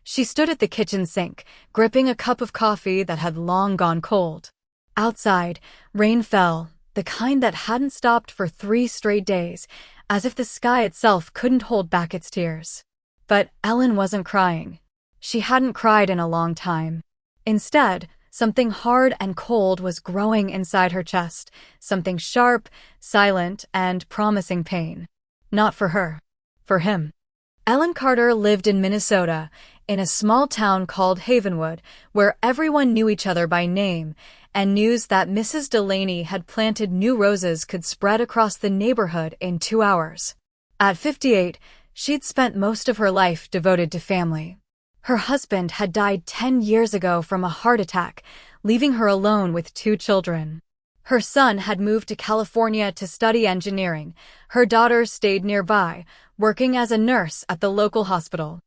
She stood at the kitchen sink, gripping a cup of coffee that had long gone cold. Outside, rain fell, the kind that hadn't stopped for 3 straight days, as if the sky itself couldn't hold back its tears. But Ellen wasn't crying. She hadn't cried in a long time. Instead, something hard and cold was growing inside her chest, something sharp, silent, and promising pain. Not for her. For him. Ellen Carter lived in Minnesota, in a small town called Havenwood, where everyone knew each other by name, and news that Mrs. Delaney had planted new roses could spread across the neighborhood in 2 hours. At 58, she'd spent most of her life devoted to family. Her husband had died 10 years ago from a heart attack, leaving her alone with 2 children. Her son had moved to California to study engineering. Her daughter stayed nearby, working as a nurse at the local hospital.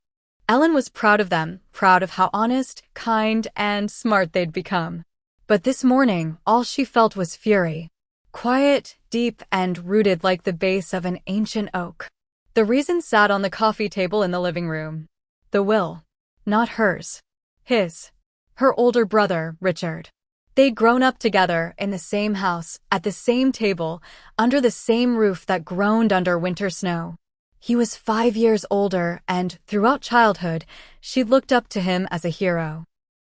Ellen was proud of them, proud of how honest, kind, and smart they'd become. But this morning, all she felt was fury. Quiet, deep, and rooted like the base of an ancient oak. The reason sat on the coffee table in the living room. The will. Not hers. His. Her older brother, Richard. They'd grown up together, in the same house, at the same table, under the same roof that groaned under winter snow. He was 5 years older, and, throughout childhood, she'd looked up to him as a hero.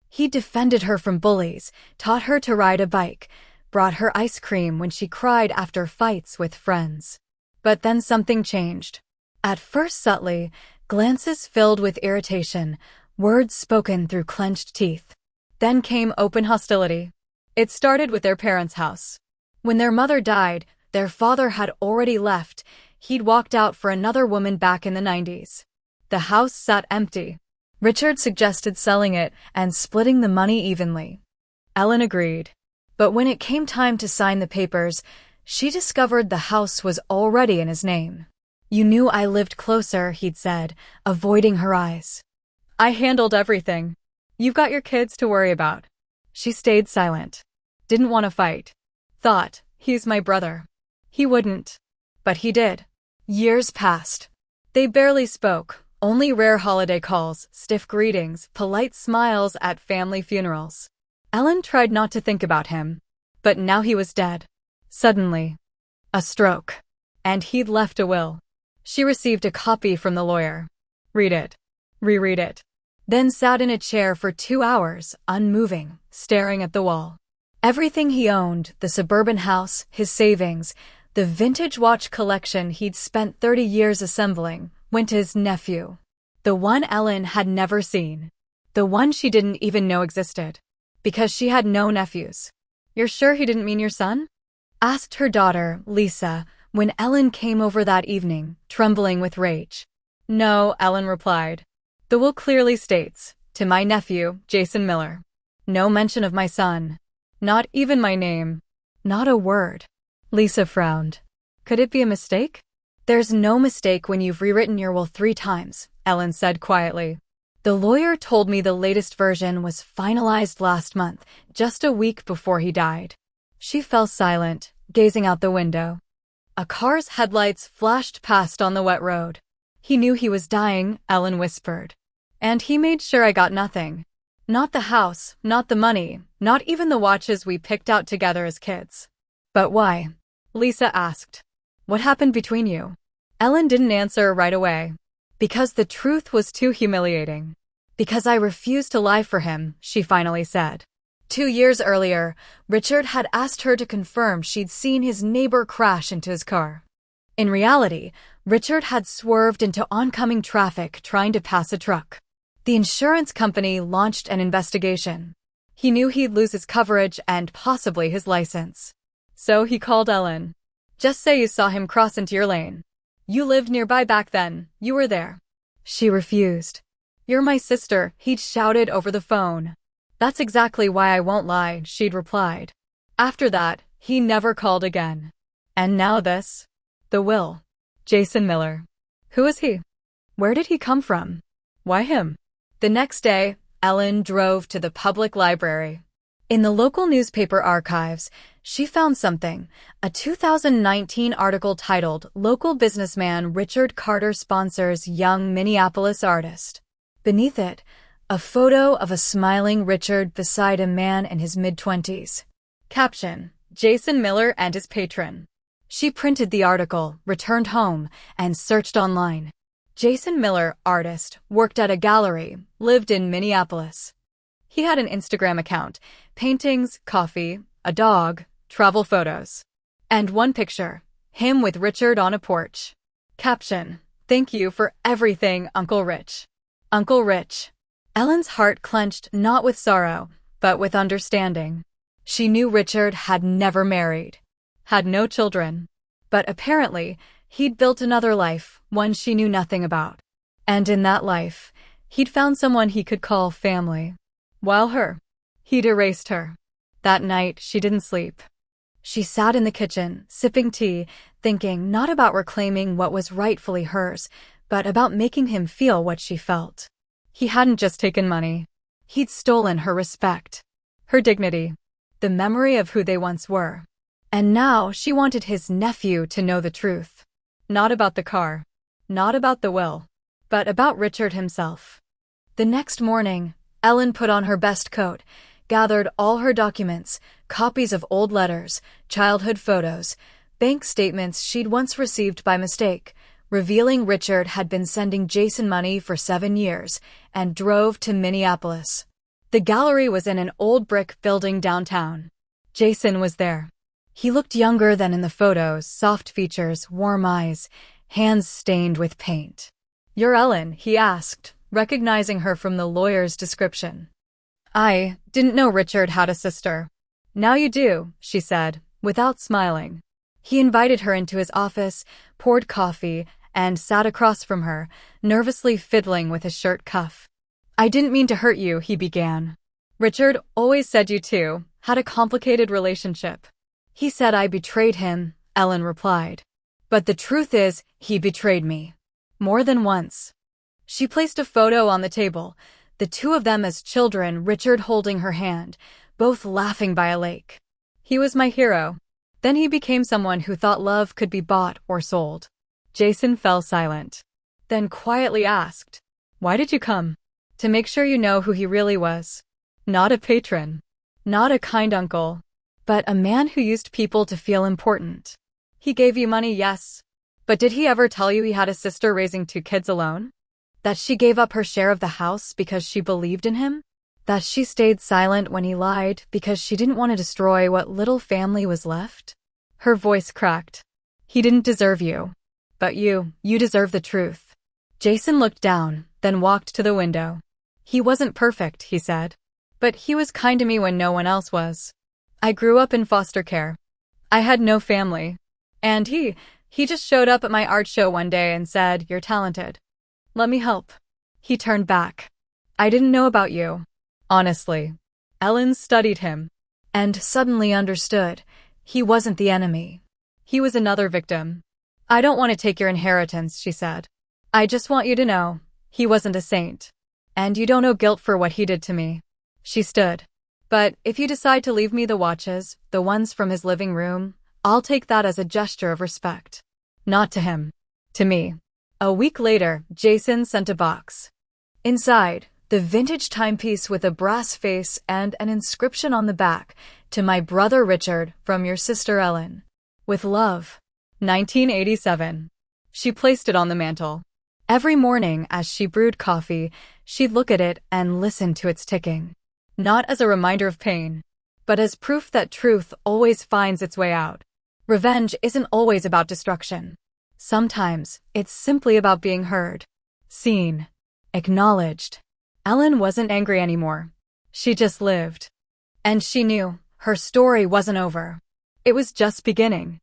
He defended her from bullies, taught her to ride a bike, brought her ice cream when she cried after fights with friends. But then something changed. At first subtly, glances filled with irritation, words spoken through clenched teeth. Then came open hostility. It started with their parents' house. When their mother died, their father had already left. He'd walked out for another woman back in the 90s. The house sat empty. Richard suggested selling it and splitting the money evenly. Ellen agreed. But when it came time to sign the papers, she discovered the house was already in his name. "You knew I lived closer," he'd said, avoiding her eyes. "I handled everything. You've got your kids to worry about." She stayed silent. Didn't want to fight. Thought, he's my brother. He wouldn't. But he did. Years passed. They barely spoke, only rare holiday calls, stiff greetings, polite smiles at family funerals. Ellen tried not to think about him. But now he was dead. Suddenly. A stroke. And he'd left a will. She received a copy from the lawyer. Read it. Reread it. Then sat in a chair for 2 hours, unmoving, staring at the wall. Everything he owned, the suburban house, his savings, the vintage watch collection he'd spent 30 years assembling, went to his nephew. The one Ellen had never seen. The one she didn't even know existed. Because she had no nephews. "You're sure he didn't mean your son?" asked her daughter, Lisa, when Ellen came over that evening, trembling with rage. "No," Ellen replied. "The will clearly states, to my nephew, Jason Miller. No mention of my son. Not even my name. Not a word." Lisa frowned. "Could it be a mistake?" "There's no mistake when you've rewritten your will 3 times, Ellen said quietly. "The lawyer told me the latest version was finalized last month, just a week before he died." She fell silent, gazing out the window. A car's headlights flashed past on the wet road. "He knew he was dying," Ellen whispered. "And he made sure I got nothing. Not the house, not the money, not even the watches we picked out together as kids." "But why?" Lisa asked. "What happened between you?" Ellen didn't answer right away. "Because the truth was too humiliating. Because I refused to lie for him," she finally said. 2 years earlier, Richard had asked her to confirm she'd seen his neighbor crash into his car. In reality, Richard had swerved into oncoming traffic trying to pass a truck. The insurance company launched an investigation. He knew he'd lose his coverage and possibly his license. So he called Ellen. "Just say you saw him cross into your lane. You lived nearby back then, you were there." She refused. "You're my sister," he'd shouted over the phone. "That's exactly why I won't lie," she'd replied. After that, he never called again. And now this. The will. Jason Miller. Who is he? Where did he come from? Why him? The next day, Ellen drove to the public library. In the local newspaper archives, she found something, a 2019 article titled "Local Businessman Richard Carter Sponsors Young Minneapolis Artist." Beneath it, a photo of a smiling Richard beside a man in his mid-20s. Caption: Jason Miller and his patron. She printed the article, returned home, and searched online. Jason Miller, artist, worked at a gallery, lived in Minneapolis. He had an Instagram account, paintings, coffee, a dog, travel photos. And one picture, him with Richard on a porch. Caption: Thank you for everything, Uncle Rich. Uncle Rich. Ellen's heart clenched not with sorrow, but with understanding. She knew Richard had never married, had no children. But apparently, he'd built another life, one she knew nothing about. And in that life, he'd found someone he could call family. While he'd erased her. That night, she didn't sleep. She sat in the kitchen, sipping tea, thinking not about reclaiming what was rightfully hers, but about making him feel what she felt. He hadn't just taken money. He'd stolen her respect, her dignity, the memory of who they once were. And now she wanted his nephew to know the truth. Not about the car, not about the will, but about Richard himself. The next morning, Ellen put on her best coat, gathered all her documents, copies of old letters, childhood photos, bank statements she'd once received by mistake, revealing Richard had been sending Jason money for 7 years, and drove to Minneapolis. The gallery was in an old brick building downtown. Jason was there. He looked younger than in the photos, soft features, warm eyes, hands stained with paint. "You're Ellen?" he asked, recognizing her from the lawyer's description. "I didn't know Richard had a sister." "Now you do," she said, without smiling. He invited her into his office, poured coffee, and sat across from her, nervously fiddling with his shirt cuff. "I didn't mean to hurt you," he began. "Richard always said you two had a complicated relationship." "He said I betrayed him," Ellen replied. "But the truth is, he betrayed me. More than once." She placed a photo on the table, the two of them as children, Richard holding her hand, both laughing by a lake. "He was my hero. Then he became someone who thought love could be bought or sold." Jason fell silent, then quietly asked, "Why did you come?" "To make sure you know who he really was. Not a patron. Not a kind uncle. But a man who used people to feel important. He gave you money, yes. But did he ever tell you he had a sister raising 2 kids alone? That she gave up her share of the house because she believed in him? That she stayed silent when he lied because she didn't want to destroy what little family was left?" Her voice cracked. "He didn't deserve you. But you deserve the truth." Jason looked down, then walked to the window. "He wasn't perfect," he said. "But he was kind to me when no one else was. I grew up in foster care. I had no family. And he just showed up at my art show one day and said, 'You're talented. Let me help.'" He turned back. "I didn't know about you. Honestly." Ellen studied him, and suddenly understood. He wasn't the enemy. He was another victim. "I don't want to take your inheritance," she said. "I just want you to know, he wasn't a saint. And you don't owe guilt for what he did to me." She stood. "But if you decide to leave me the watches, the ones from his living room, I'll take that as a gesture of respect. Not to him. To me." A week later, Jason sent a box. Inside, the vintage timepiece with a brass face and an inscription on the back, "To my brother Richard, from your sister Ellen. With love. 1987. She placed it on the mantel. Every morning, as she brewed coffee, she'd look at it and listen to its ticking. Not as a reminder of pain, but as proof that truth always finds its way out. Revenge isn't always about destruction. Sometimes, it's simply about being heard, seen, acknowledged. Ellen wasn't angry anymore. She just lived. And she knew her story wasn't over. It was just beginning.